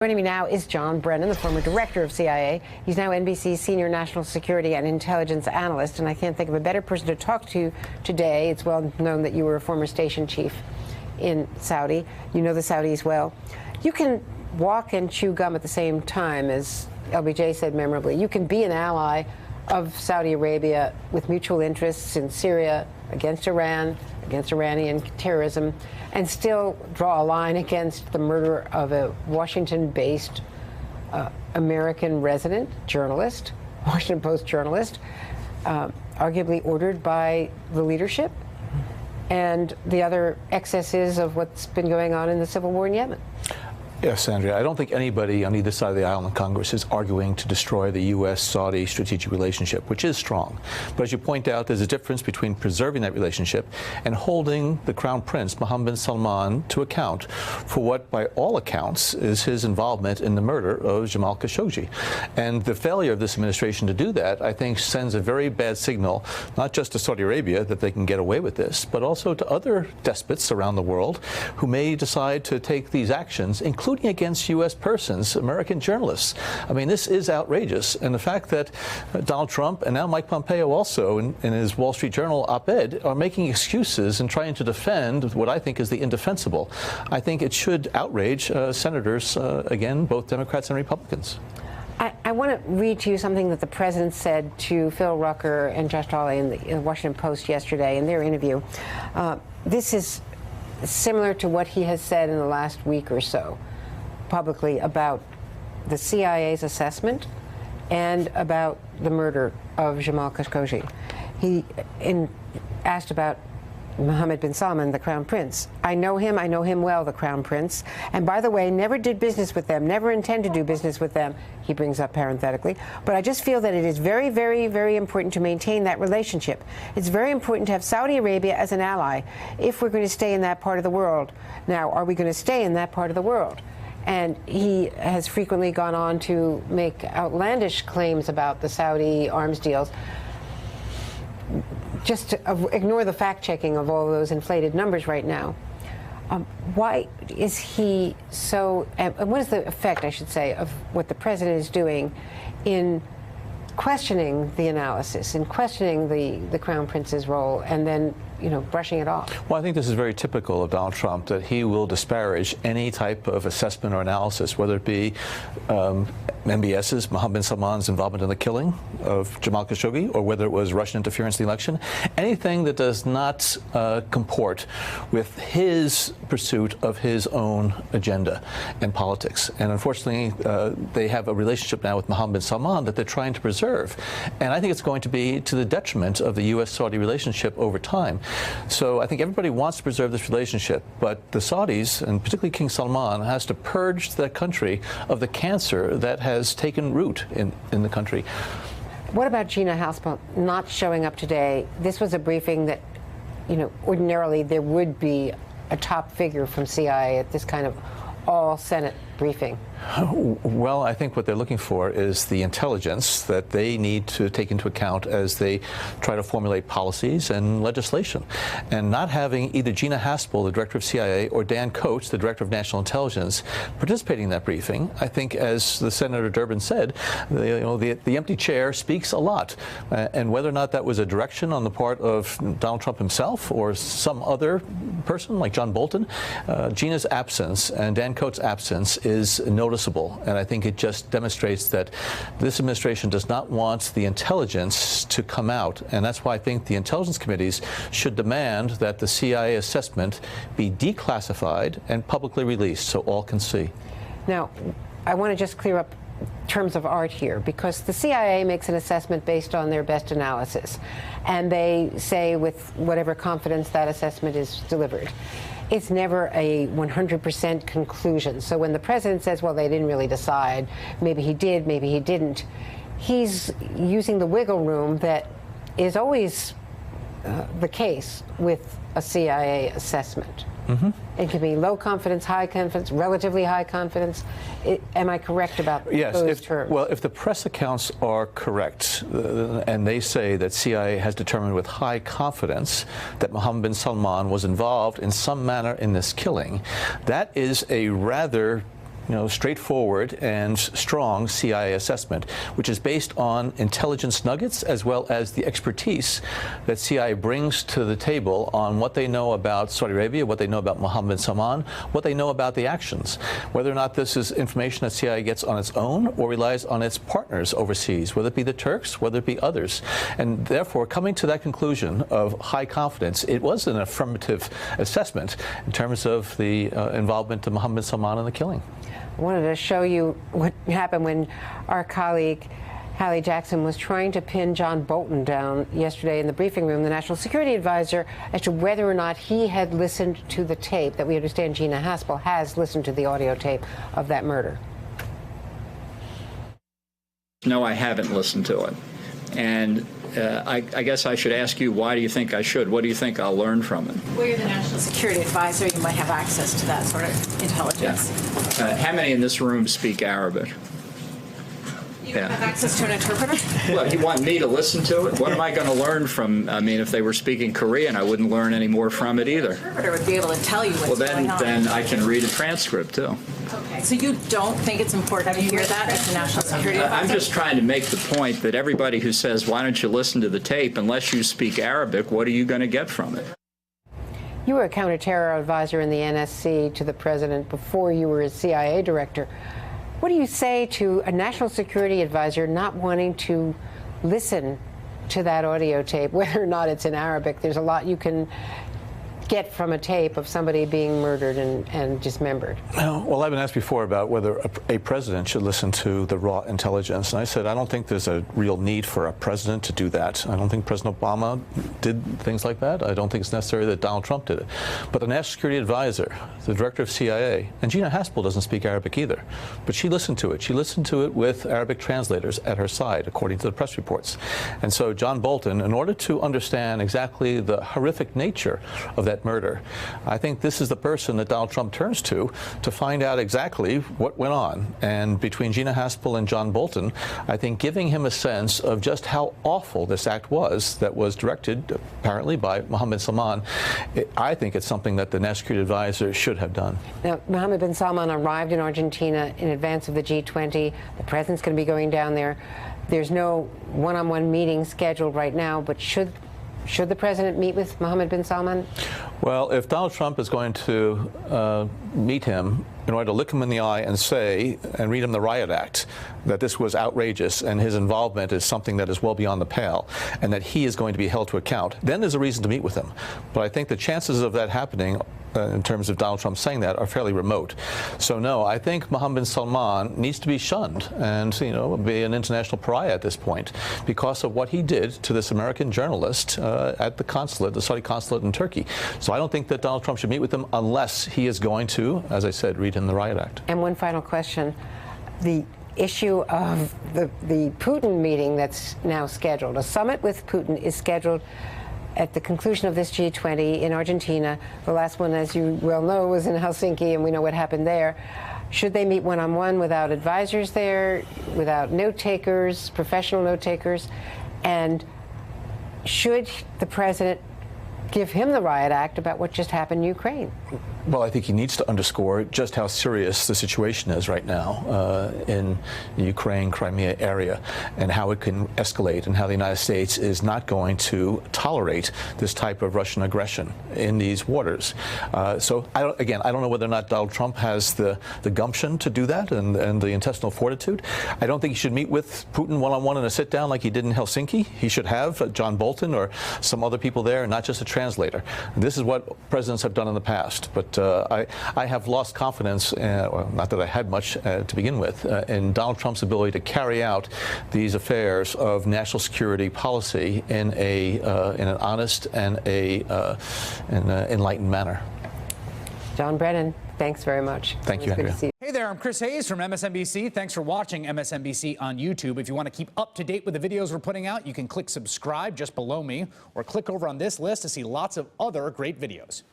Joining me now is John Brennan, the former director of CIA. He's now NBC's senior national security and intelligence analyst, and I can't think of a better person to talk to today. It's well known that you were a former station chief in Saudi. You know the Saudis well. You can walk and chew gum at the same time, as LBJ said memorably. You can be an ally of Saudi Arabia with mutual interests in Syria, against Iran, against Iranian terrorism, and still draw a line against the murder of a Washington-based American resident journalist, Washington Post journalist, arguably ordered by the leadership, and the other excesses of what's been going on in the civil war in Yemen. Yes, Andrea, I don't think anybody on either side of the aisle in Congress is arguing to destroy the U.S.-Saudi strategic relationship, which is strong. But as you point out, there's a difference between preserving that relationship and holding the Crown Prince, Mohammed bin Salman, to account for what, by all accounts, is his involvement in the murder of Jamal Khashoggi. And the failure of this administration to do that, I think, sends a very bad signal, not just to Saudi Arabia, that they can get away with this, but also to other despots around the world who may decide to take these actions, including against U.S. persons, American journalists. I mean, this is outrageous. And the fact that Donald Trump and now Mike Pompeo also, in his Wall Street Journal op-ed, are making excuses and trying to defend what I think is the indefensible, I think it should outrage senators, again, both Democrats and Republicans. I want to read to you something that the president said to Phil Rucker and Josh Hawley in the Washington Post yesterday in their interview. This is similar to what he has said in the last week or so publicly about the CIA's assessment and about the murder of Jamal Khashoggi. He asked about Mohammed bin Salman, the Crown Prince. I know him well, the Crown Prince. And by the way, never did business with them, never intend to do business with them, he brings up parenthetically. But I just feel that it is very, very, very important to maintain that relationship. It's very important to have Saudi Arabia as an ally if we're going to stay in that part of the world. Now, are we going to stay in that part of the world? And he has frequently gone on to make outlandish claims about the Saudi arms deals. Just to ignore the fact-checking of all those inflated numbers right now. Why is he so, and what is the effect, I should say, of what the president is doing in questioning the analysis, in questioning the Crown Prince's role, and then, brushing it off? Well, I think this is very typical of Donald Trump, that he will disparage any type of assessment or analysis, whether it be MBS's, Mohammed bin Salman's involvement in the killing of Jamal Khashoggi, or whether it was Russian interference in the election. Anything that does not comport with his pursuit of his own agenda and politics. And unfortunately, they have a relationship now with Mohammed bin Salman that they're trying to preserve. And I think it's going to be to the detriment of the U.S.-Saudi relationship over time. So I think everybody wants to preserve this relationship, but the Saudis, and particularly King Salman, has to purge the country of the cancer that has taken root in the country. What about Gina Haspel not showing up today? This was a briefing that, ordinarily there would be a top figure from CIA at this kind of all-Senate briefing. Well, I think what they're looking for is the intelligence that they need to take into account as they try to formulate policies and legislation. And not having either Gina Haspel, the director of CIA, or Dan Coats, the director of national intelligence, participating in that briefing, I think, as the Senator Durbin said, the empty chair speaks a lot. And whether or not that was a direction on the part of Donald Trump himself or some other person like John Bolton, Gina's absence and Dan Coats' absence is noticeable, and I think it just demonstrates that this administration does not want the intelligence to come out, and that's why I think the intelligence committees should demand that the CIA assessment be declassified and publicly released so all can see. Now, I want to just clear up terms of art here, because the CIA makes an assessment based on their best analysis, and they say with whatever confidence that assessment is delivered. It's never a 100% conclusion. So when the president says, well, they didn't really decide, maybe he did, maybe he didn't, he's using the wiggle room that is always the case with a CIA assessment. Mm-hmm. It can be low confidence, high confidence, relatively high confidence. Am I correct about those terms? Well, if the press accounts are correct, and they say that CIA has determined with high confidence that Mohammed bin Salman was involved in some manner in this killing, that is a rather straightforward and strong CIA assessment, which is based on intelligence nuggets as well as the expertise that CIA brings to the table on what they know about Saudi Arabia, what they know about Mohammed bin Salman, what they know about the actions, whether or not this is information that CIA gets on its own or relies on its partners overseas, whether it be the Turks, whether it be others. And therefore, coming to that conclusion of high confidence, it was an affirmative assessment in terms of the involvement of Mohammed bin Salman in the killing. I wanted to show you what happened when our colleague Hallie Jackson was trying to pin John Bolton down yesterday in the briefing room, the National Security Advisor, as to whether or not he had listened to the tape that we understand Gina Haspel has listened to the audio tape of that murder. No, I haven't listened to it. And I guess I should ask you, why do you think I should? What do you think I'll learn from it? Well, you're the National Security Advisor. You might have access to that sort of intelligence. Yeah. How many in this room speak Arabic? You have access to an interpreter? Well, you want me to listen to it? What am I going to learn from? I mean, if they were speaking Korean, I wouldn't learn any more from it either. The interpreter would be able to tell you what's going on. Then I can read a transcript, too. Okay, so you don't think it's important to hear that as the National Security Advisor? I'm just trying to make the point that everybody who says, why don't you listen to the tape, unless you speak Arabic, what are you going to get from it? You were a counterterror advisor in the NSC to the president before you were a CIA director. What do you say to a national security advisor not wanting to listen to that audio tape, whether or not it's in Arabic? There's a lot you can get from a tape of somebody being murdered and dismembered. Well, I've been asked before about whether a president should listen to the raw intelligence, and I said I don't think there's a real need for a president to do that. I don't think President Obama did things like that. I don't think it's necessary that Donald Trump did it. But the National Security Advisor, the director of CIA, and Gina Haspel doesn't speak Arabic either, but she listened to it. She listened to it with Arabic translators at her side, according to the press reports. And so John Bolton, in order to understand exactly the horrific nature of that murder, I think this is the person that Donald Trump turns to find out exactly what went on. And between Gina Haspel and John Bolton, I think giving him a sense of just how awful this act was that was directed apparently by Mohammed bin Salman, I think it's something that the National Security Advisor should have done. Now, Mohammed bin Salman arrived in Argentina in advance of the G20. The president's going to be going down there. There's no one-on-one meeting scheduled right now, but should the president meet with Mohammed bin Salman? Well, if Donald Trump is going to meet him in order to look him in the eye and say, and read him the Riot Act, that this was outrageous and his involvement is something that is well beyond the pale and that he is going to be held to account, then there's a reason to meet with him. But I think the chances of that happening in terms of Donald Trump saying that are fairly remote. So no, I think Mohammed bin Salman needs to be shunned and, be an international pariah at this point because of what he did to this American journalist at the consulate, the Saudi consulate in Turkey. So I don't think that Donald Trump should meet with him unless he is going to, as I said, read in the Riot Act. And one final question. The issue of the Putin meeting that's now scheduled. A summit with Putin is scheduled at the conclusion of this G20 in Argentina. The last one, as you well know, was in Helsinki, and we know what happened there. Should they meet one-on-one without advisors there, without note takers, professional note takers? And should the president give him the Riot Act about what just happened in Ukraine? Well, I think he needs to underscore just how serious the situation is right now in the Ukraine, Crimea area, and how it can escalate, and how the United States is not going to tolerate this type of Russian aggression in these waters. So, I don't know whether or not Donald Trump has the gumption to do that and the intestinal fortitude. I don't think he should meet with Putin one-on-one in a sit-down like he did in Helsinki. He should have John Bolton or some other people there, not just a translator. This is what presidents have done in the past, but I have lost confidence, well, not that I had much to begin with, in Donald Trump's ability to carry out these affairs of national security policy in an honest and an enlightened manner. John Brennan, thanks very much. Thank you, Andrea. Hey there, I'm Chris Hayes from MSNBC. Thanks for watching MSNBC on YouTube. If you want to keep up to date with the videos we're putting out, you can click subscribe just below me or click over on this list to see lots of other great videos.